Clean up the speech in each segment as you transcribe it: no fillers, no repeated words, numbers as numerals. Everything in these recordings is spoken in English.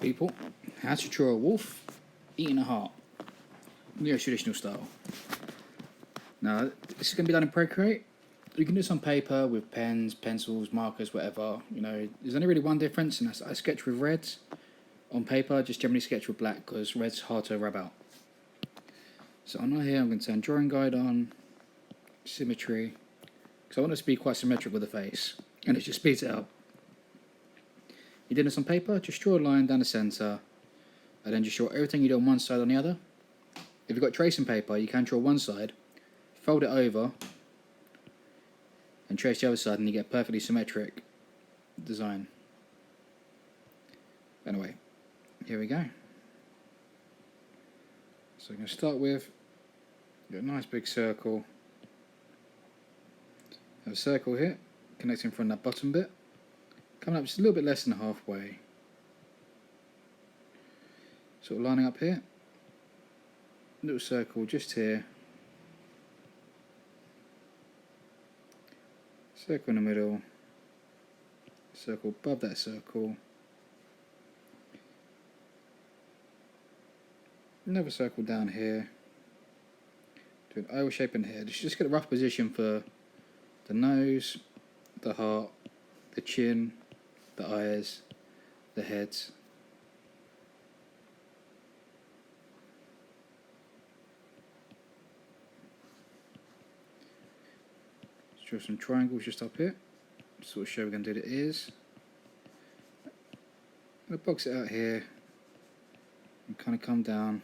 People, how to draw a wolf eating a heart, neo-traditional style. Now, this is going to be done in Procreate. You can do this on paper with pens, pencils, markers, whatever. You know, there's only really one difference, and that's I sketch with reds. On paper, just generally sketch with black because red's hard to rub out. So on here, I'm going to turn drawing guide on, symmetry, because I want this to be quite symmetric with the face, and it just speeds it up. You did this on paper, just draw a line down the centre, and then just draw everything you do on one side on the other. If you've got tracing paper, you can draw one side, fold it over, and trace the other side, and you get a perfectly symmetric design. Anyway, here we go. So I'm going to start with a nice big circle. Have a circle here, connecting from that bottom bit, coming up just a little bit less than halfway. Sort of lining up here, little circle just here, circle in the middle, circle above that circle, another circle down here, do an oval shape in here. Just get a rough position for the nose, the heart, the chin, the eyes, the heads. Let's draw some triangles just up here, sort of show we're going to do the ears. I'm going to box it out here and kind of come down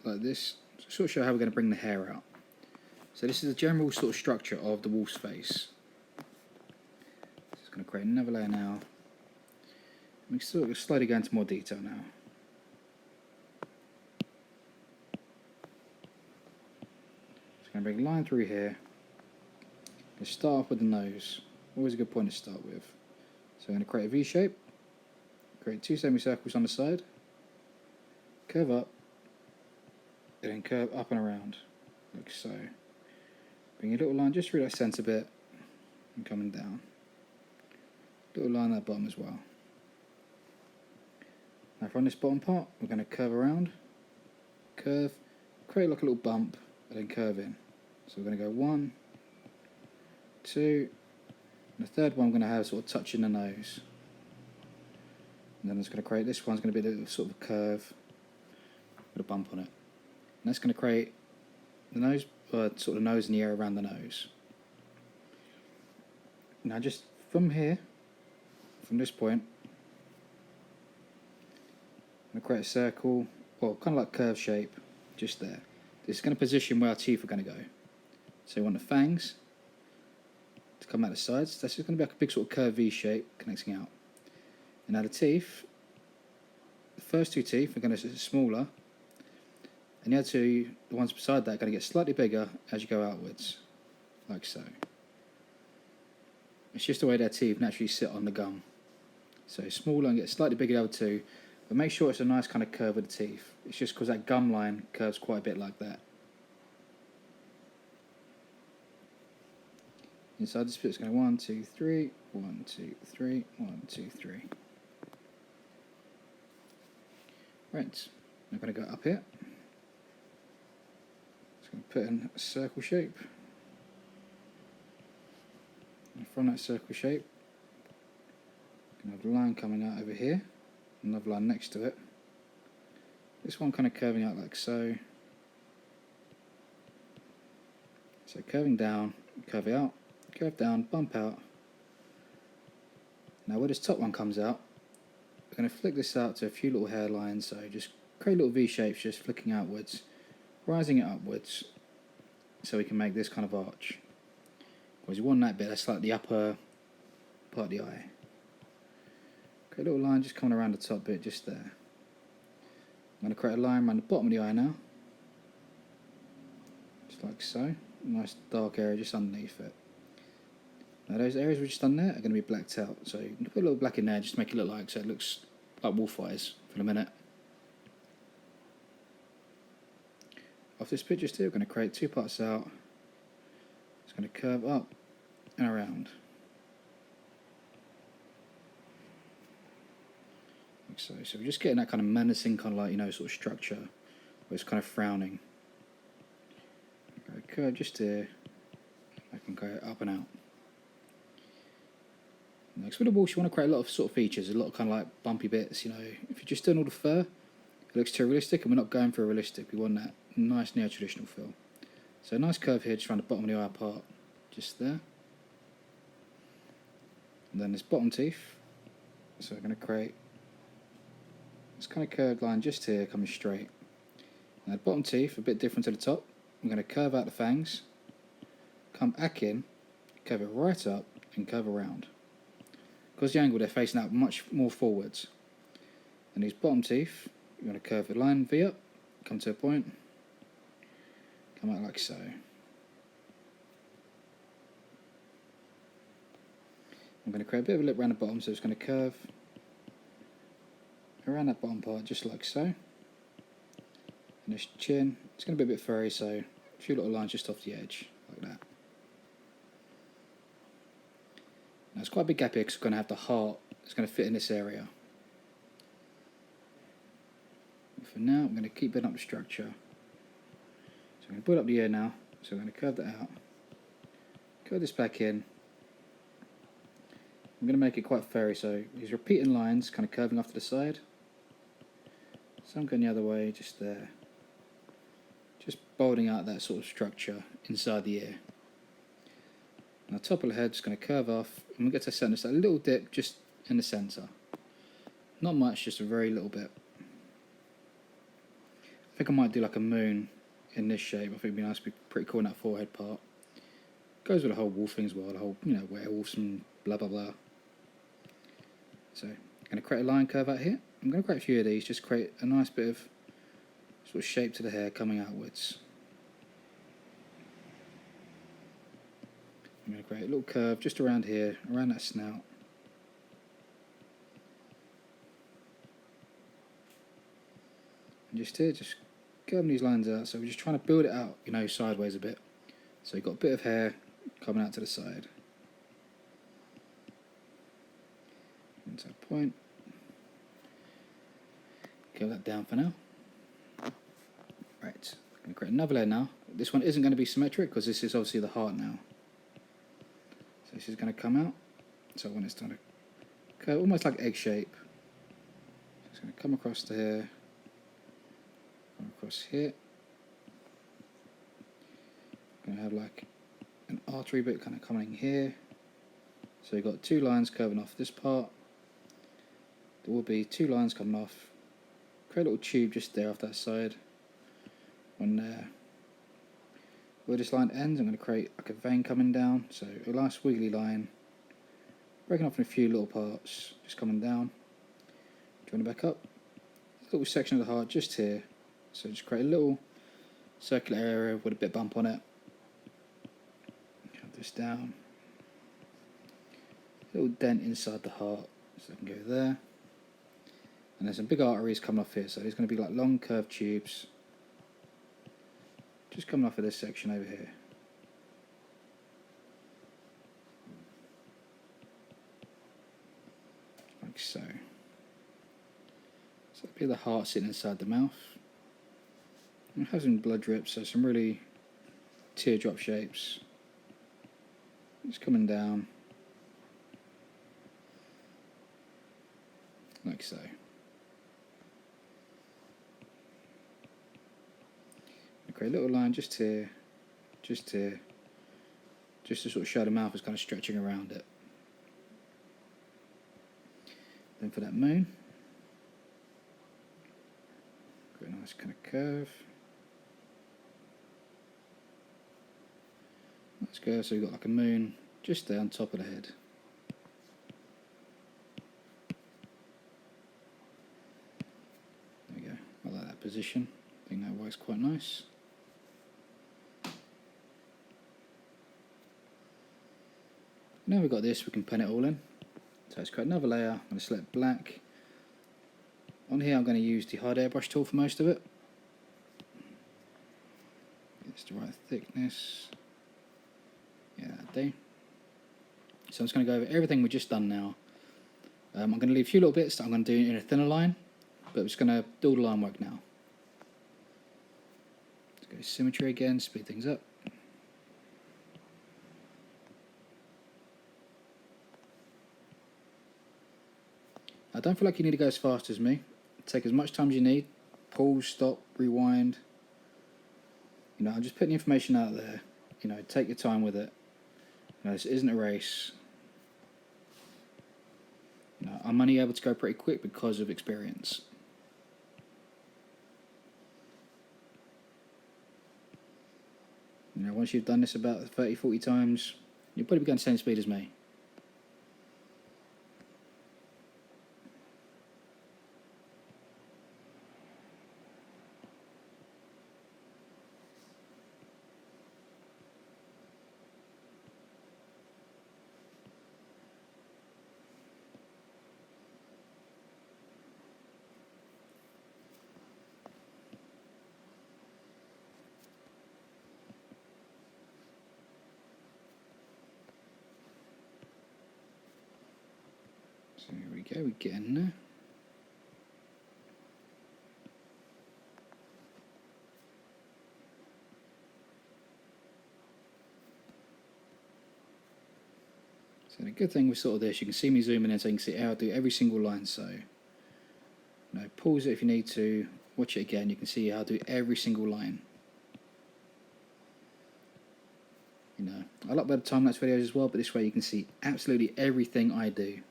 like this, sort of show how we're going to bring the hair out. So this is the general sort of structure of the wolf's face. Just going to create another layer now. We can sort of slowly go into more detail now. Just going to bring a line through here. Let's start off with the nose. Always a good point to start with. So I'm going to create a V shape. Create two semicircles on the side. Curve up. And then curve up and around. Like so. Bring a little line just through that centre bit. And coming down. Little line at the bottom as well. Now from this bottom part, we're going to curve around, curve, create like a little bump, and then curve in. So we're going to go 1, 2, and the third one I'm going to have sort of touching the nose. And then it's going to create, this one's going to be a little sort of a curve, with a bump on it. And that's going to create the nose, sort of the nose and the air around the nose. Now just from here, from this point, I'm going to create a circle, or kind of like curve shape, just there. This is going to position where our teeth are going to go. So you want the fangs to come out the sides. That's just going to be like a big sort of curved V shape connecting out. And now the teeth, the first two teeth are going to be smaller, and the other two, the ones beside that, are going to get slightly bigger as you go outwards, like so. It's just the way their teeth naturally sit on the gum. So smaller and get slightly bigger the other two. But make sure it's a nice kind of curve with the teeth. It's just because that gum line curves quite a bit like that. Inside the split it's going to 1, 2, 3, 1, 2, 3, 1, 2, 3. Right, I'm going to go up here. Just going to put in a circle shape. And from that circle shape, I'm going to have a line coming out over here. Another line next to it. This one kind of curving out like so. So curving down, curve out, curve down, bump out. Now where this top one comes out, we're going to flick this out to a few little hairlines. So just create little V shapes, just flicking outwards, rising it upwards, so we can make this kind of arch. Because you want that bit, that's like the upper part of the eye. Create a little line just coming around the top bit, just there. I'm going to create a line around the bottom of the eye now. Just like so. A nice dark area just underneath it. Now those areas we've just done there are going to be blacked out. So you can put a little black in there just to make it look like, so it looks like wolf eyes for a minute. Off this picture still, we're going to create two parts out. It's going to curve up and around. like so. So we're just getting that kind of menacing kind of like, you know, sort of structure where it's kind of frowning. Go curve just here. I can go up and out. Next with the walls, you want to create a lot of sort of features, a lot of kind of like bumpy bits, you know. If you're just doing all the fur, it looks too realistic, and we're not going for realistic. We want that nice neo-traditional feel. So a nice curve here, just around the bottom of the eye part, just there. And then this bottom teeth. So we're going to create this kind of curved line just here, coming straight. Now the bottom teeth, a bit different to the top. I'm going to curve out the fangs, come back in, curve it right up, and curve around. Because the angle, they're facing out much more forwards. And these bottom teeth, you're going to curve the line V up, come to a point, come out like so. I'm going to create a bit of a lip around the bottom, so it's going to curve around that bottom part, just like so. And this chin, it's going to be a bit furry, so a few little lines just off the edge, like that. Now it's quite a big gap here because we're going to have the heart. It's going to fit in this area. But for now, I'm going to keep building up the structure. So I'm going to build up the ear now. So I'm going to curve that out. Curve this back in. I'm going to make it quite furry, so these repeating lines kind of curving off to the side. So I'm going the other way, just there. Just bolding out that sort of structure inside the ear. Now top of the head, just going to curve off, and we get to the centre, so a little dip just in the centre. Not much, just a very little bit. I think I might do like a moon in this shape. I think it'd be nice to be pretty cool in that forehead part. Goes with the whole wolf thing as well, the whole, you know, werewolves and blah blah blah. So I'm going to create a line curve out here. I'm going to create a few of these, just create a nice bit of sort of shape to the hair coming outwards. I'm going to create a little curve just around here, around that snout. And just here, just curving these lines out. So we're just trying to build it out, you know, sideways a bit. So you've got a bit of hair coming out to the side. And to a point. Curve that down for now. Right, I'm going to create another layer now. This one isn't going to be symmetric because this is obviously the heart now. So this is going to come out. So when it's done to curve, almost like egg shape. So it's going to come across to here, come across here. Going to have like an artery bit kind of coming here. So you've got two lines curving off this part. There will be two lines coming off. Create a little tube just there off that side. One there. Where this line ends, I'm going to create like a vein coming down. So a nice wiggly line, breaking off in a few little parts, just coming down. Join it back up. A little section of the heart just here. So just create a little circular area with a bit of bump on it. Cut this down. A little dent inside the heart, so I can go there. And there's some big arteries coming off here, so there's going to be like long curved tubes just coming off of this section over here. Like so. So that'll be the heart sitting inside the mouth. And it has some blood drips, so some really teardrop shapes. Just coming down. Like so. Create a little line just here, just to sort of show the mouth is kind of stretching around it. Then for that moon, create a nice kind of curve. Nice curve, so you've got like a moon just there on top of the head. There we go, I like that position. I think that works quite nice. Now we've got this, we can pen it all in. So let's create another layer. I'm going to select black. On here I'm going to use the hard airbrush tool for most of it. It's the right thickness. Yeah, that'll do. So I'm just going to go over everything we've just done now. I'm going to leave a few little bits that I'm going to do in a thinner line, but I'm just going to do all the line work now. Let's go symmetry again, speed things up. I don't feel like you need to go as fast as me. Take as much time as you need. Pause, stop, rewind. You know, I'm just putting the information out there. You know, take your time with it. You know, this isn't a race. You know, I'm only able to go pretty quick because of experience. You know, once you've done this about 30, 40 times, you'll probably be going the same speed as me. So here we go, we're getting there. So the good thing with sort of this, you can see me zooming in so you can see how I do every single line. So, you know, pause it if you need to, watch it again, you can see how I do every single line. You know, I like better time-lapse videos as well, but this way you can see absolutely everything I do.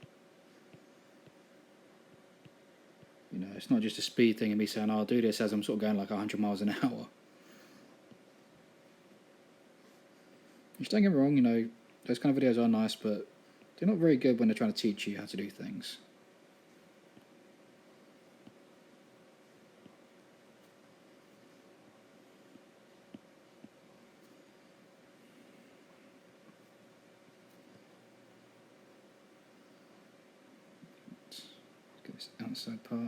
You know, it's not just a speed thing and me saying, oh, I'll do this as I'm sort of going like 100 miles an hour. Which, don't get me wrong, you know, those kind of videos are nice, but they're not very good when they're trying to teach you how to do things. Let's get this outside part.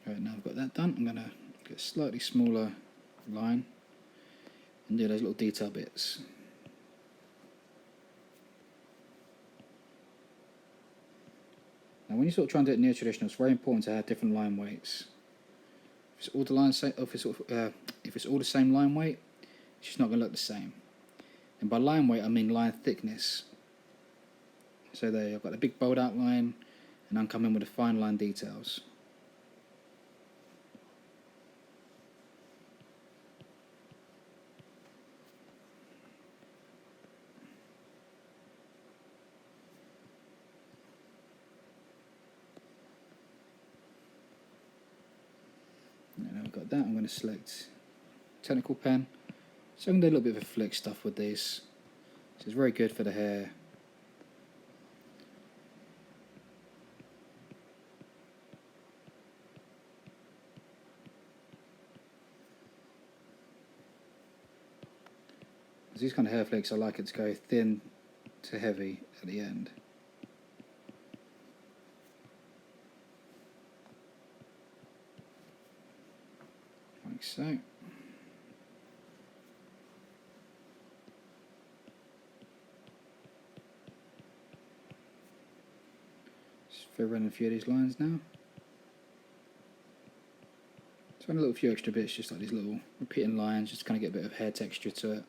Right, now I've got that done, I'm going to get a slightly smaller line and do those little detail bits. Now when you sort of try and do it near traditional, it's very important to have different line weights. If it's all the same line weight, it's just not going to look the same. And by line weight I mean line thickness. So there, I've got a big bold outline and I'm coming with the fine line details. Now I've got that, I'm going to select technical pen. So I can do a little bit of a flick stuff with this. So it's very good for the hair. These kind of hair flicks, I like it to go thin to heavy at the end. Like so. Just fill in a few of these lines now. So a little few extra bits, just like these little repeating lines, just to kind of get a bit of hair texture to it.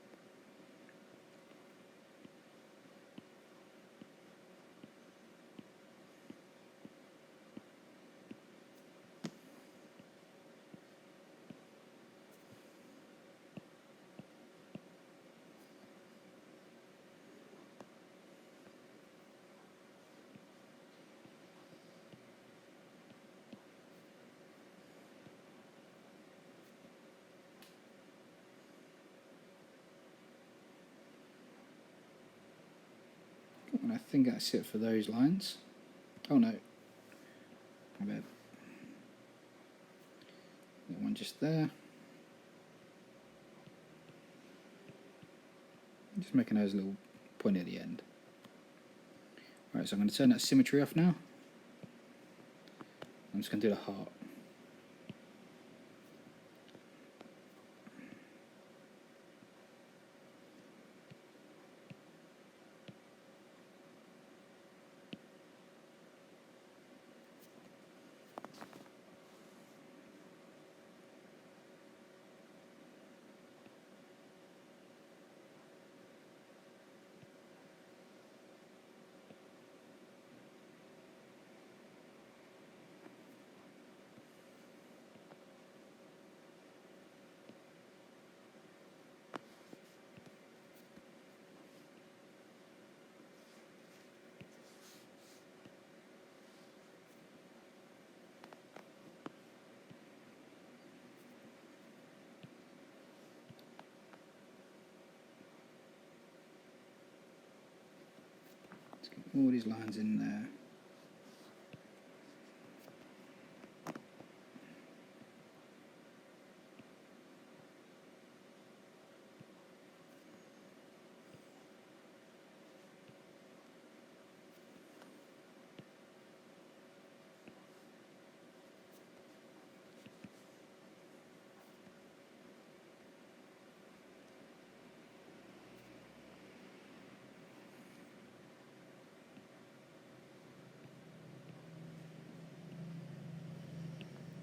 And I think that's it for those lines. Oh no, my bad. That one just there. Just making those little point at the end. Right, so I'm going to turn that symmetry off now. I'm just going to do the heart. Let's get all these lines in there.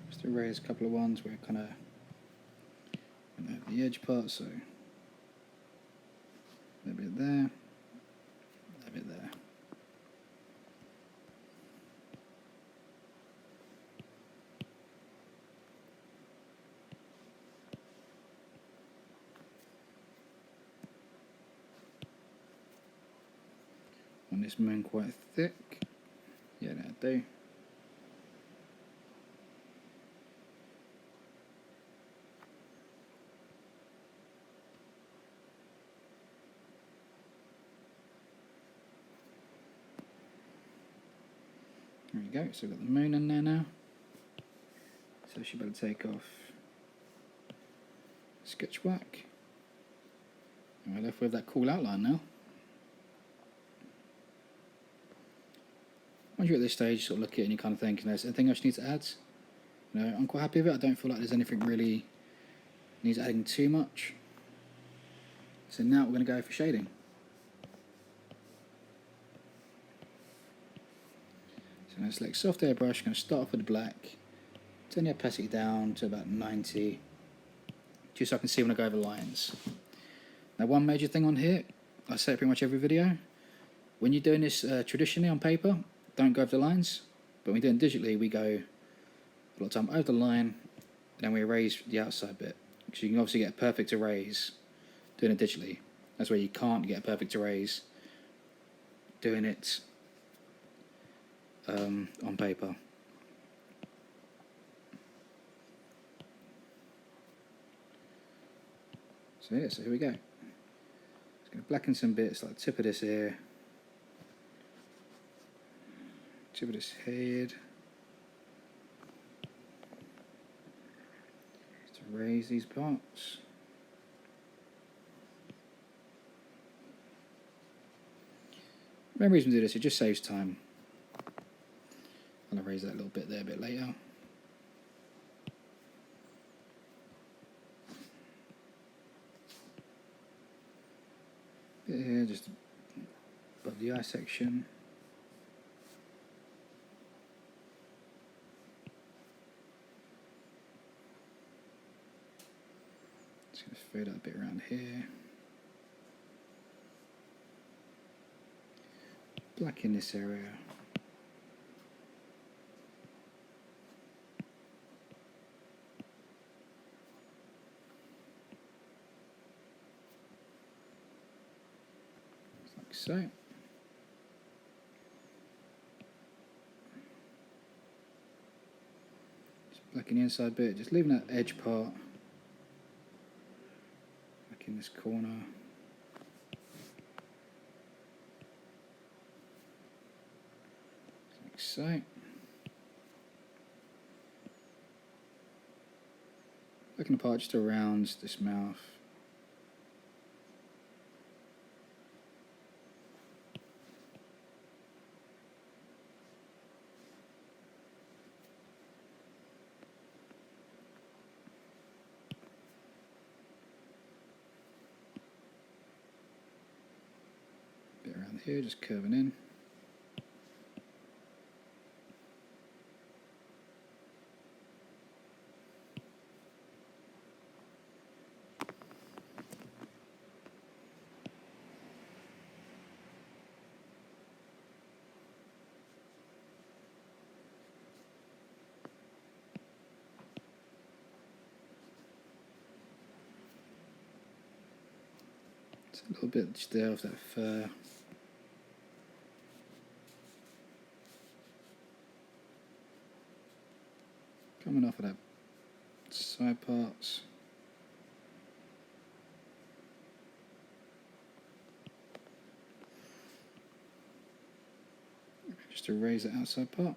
Just erase a couple of ones where kind of the edge part, so a bit there, a bit there. Want this moon quite thick. Yeah, that'll do. There we go, so we've got the moon in there now. So she better take off sketch black. And we're left with that cool outline now. Once you're at this stage, sort of look at it and you kind of think, there's anything else you need to add? You know, I'm quite happy with it. I don't feel like there's anything really needs adding too much. So now we're going to go for shading. So I'm going to select soft airbrush, going to start off with the black, turn the opacity down to about 90, just so I can see when I go over lines. Now one major thing on here, I say it pretty much every video, when you're doing this traditionally on paper, don't go over the lines, but when we're doing digitally, we go a lot of time over the line, and then we erase the outside bit. Because you can obviously get a perfect erase doing it digitally. That's where you can't get a perfect erase doing it on paper. So yeah, so here we go. Just going to blacken some bits, like the tip of this ear, tip of this head. Just erase these parts. The main reason we do this, it just saves time. I'll erase that little bit there a bit later. Bit here, just above the eye section. Just going to fade out a bit around here. Black in this area. Like so. Just blacking the inside bit, just leaving that edge part. Back in this corner. Like so. Looking apart just around this mouth. Bit around here, just curving in. A little bit just there of that fur. Coming off of that side parts. Just erase the outside part.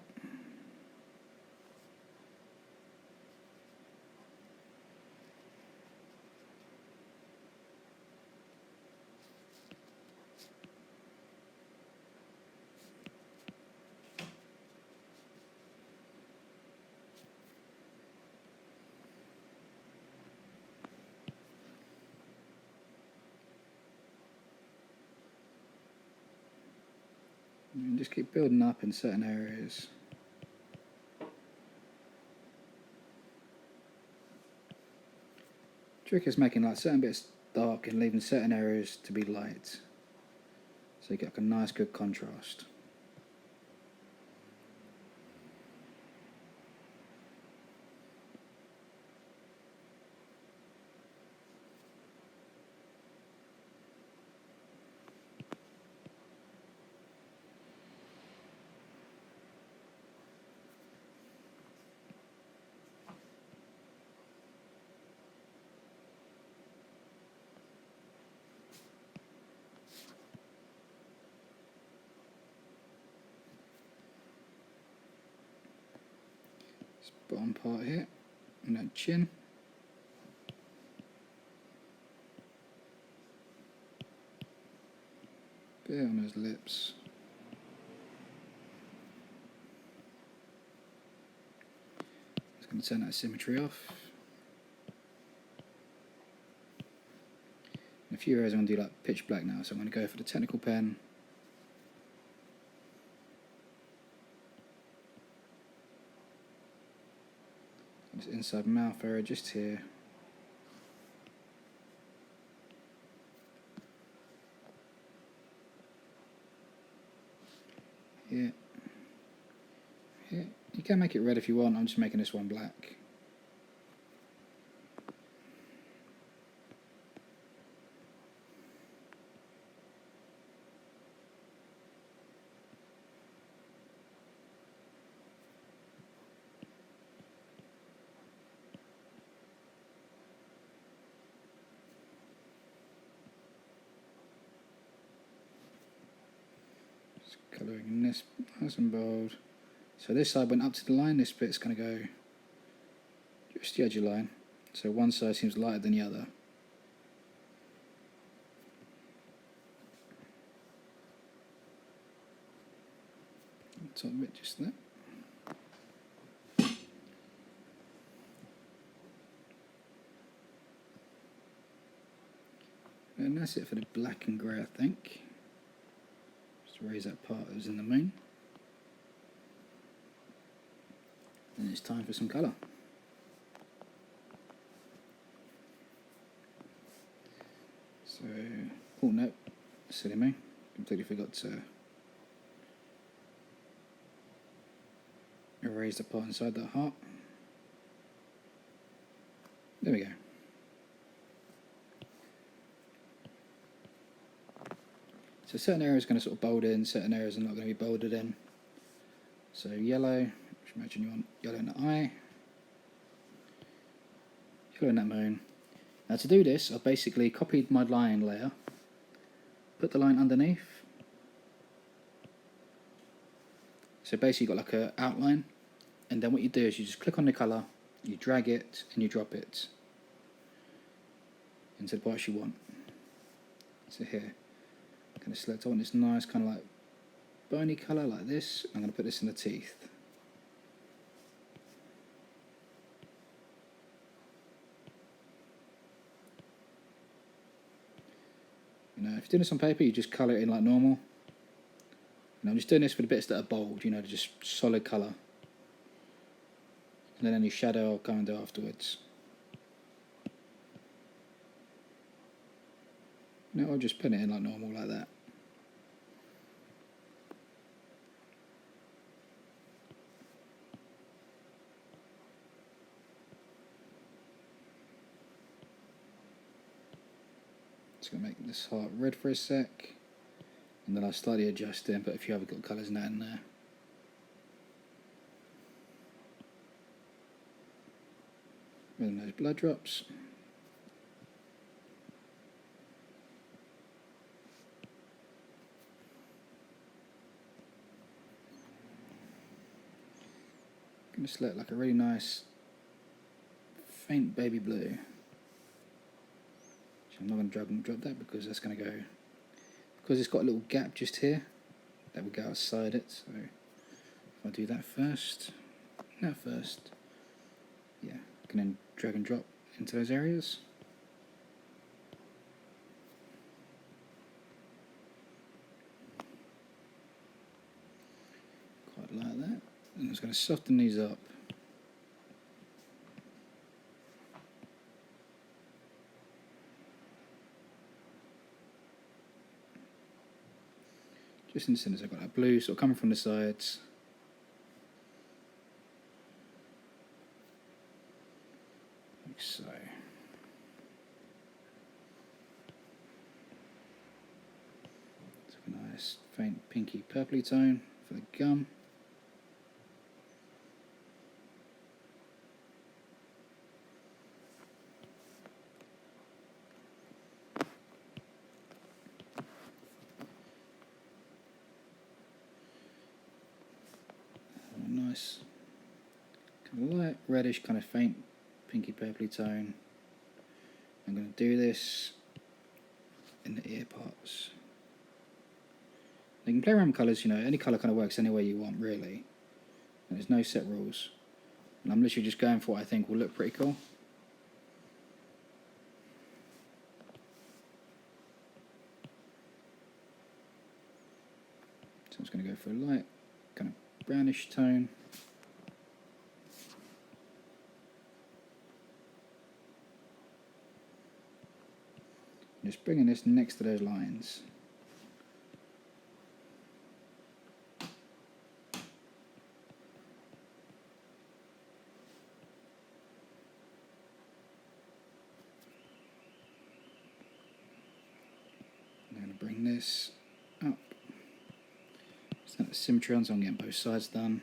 And just keep building up in certain areas. Trick is making like certain bits dark and leaving certain areas to be light, so you get like a nice good contrast. Bottom part here, and that chin. Bit on those lips. Just going to turn that symmetry off. In a few areas I'm going to do like pitch black now, so I'm going to go for the technical pen. This inside mouth area just here. Here. Here. You can make it red if you want, I'm just making this one black. Colouring this nice and bold. So this side went up to the line, this bit's going to go just the edge of the line. So one side seems lighter than the other. Top bit just there. And that's it for the black and grey, I think. Erase that part that was in the moon. And it's time for some colour. So, oh no, silly me, completely forgot to erase the part inside that heart. There we go. So certain areas are going to sort of bold in, certain areas are not going to be bolded in. So yellow, which imagine you want yellow in the eye, yellow in that moon. Now to do this, I've basically copied my line layer, put the line underneath. So basically you've got like an outline, and then what you do is you just click on the colour, you drag it and you drop it into the parts you want. So here. I'm going to select, I want this nice kind of like bony colour like this. I'm going to put this in the teeth. You know, if you're doing this on paper, you just colour it in like normal. And I'm just doing this for the bits that are bold, you know, just solid colour. And then any shadow I'll come and do afterwards. You know, I'll just put it in like normal, like that. Just going to make this heart red for a sec. And then I'll slightly adjust it and put a few other little colours in there. And those blood drops. I'm going to select like a really nice faint baby blue. I'm not going to drag and drop that because that's going to go, because it's got a little gap just here, that will go outside it. So if I do that first, yeah, I can then drag and drop into those areas. Quite like that. And I'm just going to soften these up. Just in the centre, I've got that blue sort of coming from the sides. Like so. It's a nice faint pinky purpley tone for the gum. Nice kind of light reddish, kind of faint pinky purpley tone. I'm going to do this in the ear parts. You can play around with colours, you know, any colour kind of works any way you want really. And there's no set rules. And I'm literally just going for what I think will look pretty cool. So I'm just going to go for a light kind of brownish tone. Just bringing this next to those lines. I'm going to bring this up. Set the symmetry on so I'm getting both sides done.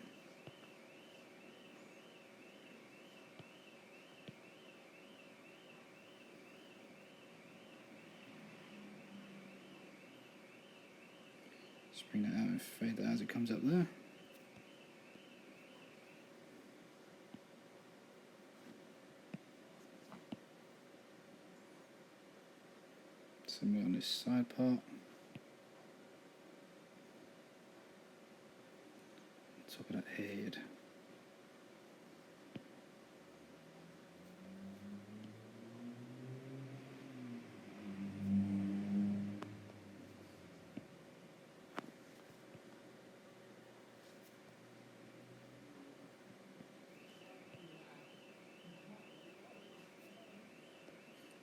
Just bring that out and fade that as it comes up there. Similar on this side part. Top of that head.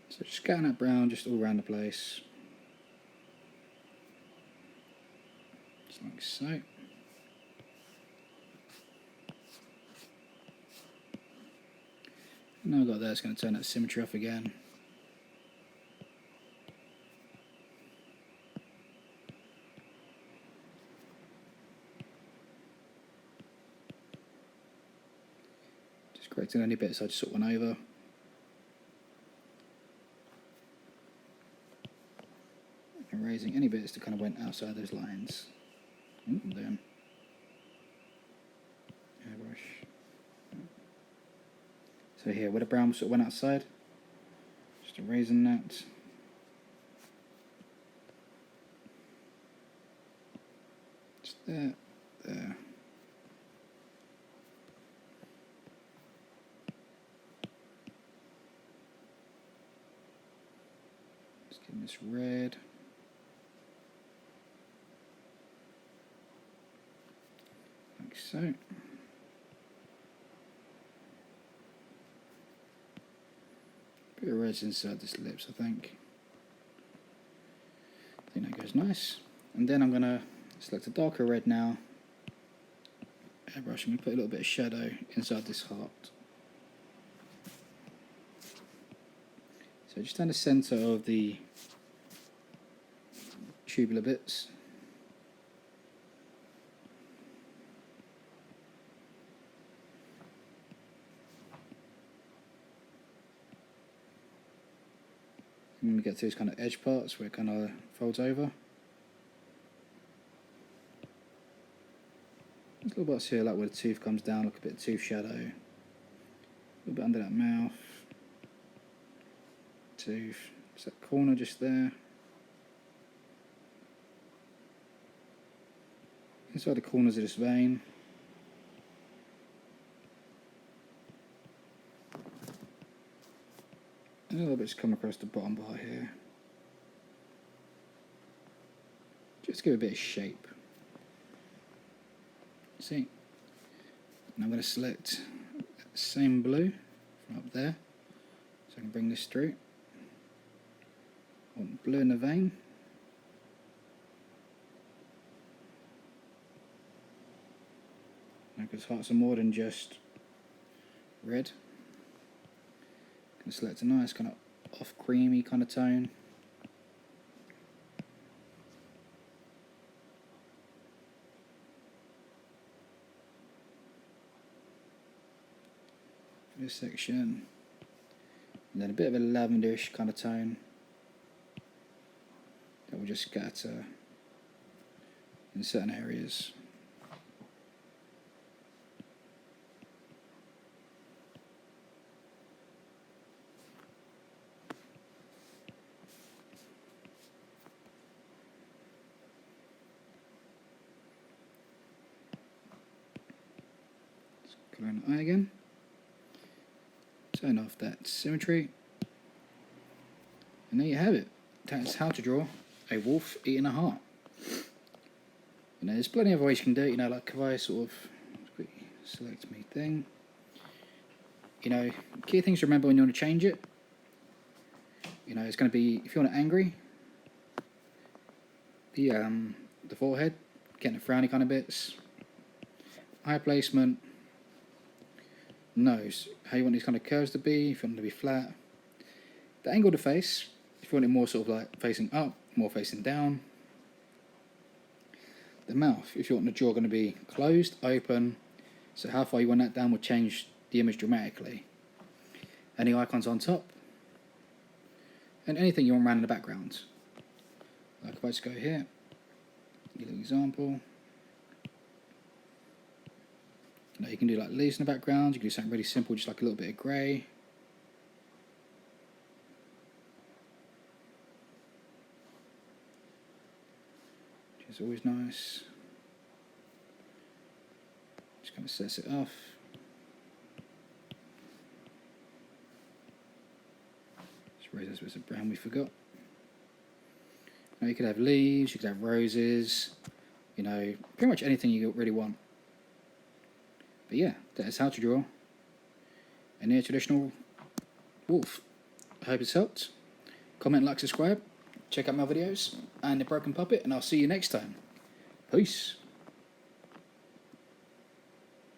So just scattering that brown just all around the place. Just like so. Now I've got that, it's going to turn that symmetry off again. Just correcting any bits I just sort one over. Erasing any bits that kind of went outside those lines. Then airbrush. So here, where the brown sort of went outside, just erasing that. Just there, there. Just getting this red. like so. Bit of red inside this lips, I think. I think that goes nice. And then I'm going to select a darker red now. Airbrush, I'm going to put a little bit of shadow inside this heart. So just down the centre of the tubular bits. And then we get to these kind of edge parts where it kind of folds over. There's little bits here like where the tooth comes down, like a bit of tooth shadow. A little bit under that mouth. Tooth. Just that corner just there. Inside the corners of this vein. And a little bit's come across the bottom bar here. Just to give it a bit of shape. See? And I'm going to select that same blue from up there. So I can bring this through. I want blue in the vein. Now because hearts are more than just red. I'm going to select a nice kind of off creamy kind of tone. For this section. And then a bit of a lavenderish kind of tone. That will just scatter in certain areas. Colour in the eye again. Turn off that symmetry. And there you have it. That's how to draw a wolf eating a heart. You know, there's plenty of ways you can do it, you know, like if I sort of quickly select me thing. You know, key things to remember when you want to change it. You know, it's going to be, if you want it angry, the forehead, getting the frowny kind of bits. Eye placement. Nose, how you want these kind of curves to be, if you want them to be flat. The angle of the face, if you want it more sort of like facing up, more facing down. The mouth, if you want the jaw going to be closed, open, so how far you want that down will change the image dramatically. Any icons on top, and anything you want around in the background. Like if I just go here, give an example. You know, you can do like leaves in the background, you can do something really simple, just like a little bit of grey. Which is always nice. Just kind of sets it off. Just raise those bits of brown we forgot. Now you could have leaves, you could have roses, you know, pretty much anything you really want. But yeah, that is how to draw a near traditional wolf. I hope it's helped. Comment, like, subscribe. Check out my videos and The Broken Puppet, and I'll see you next time. Peace.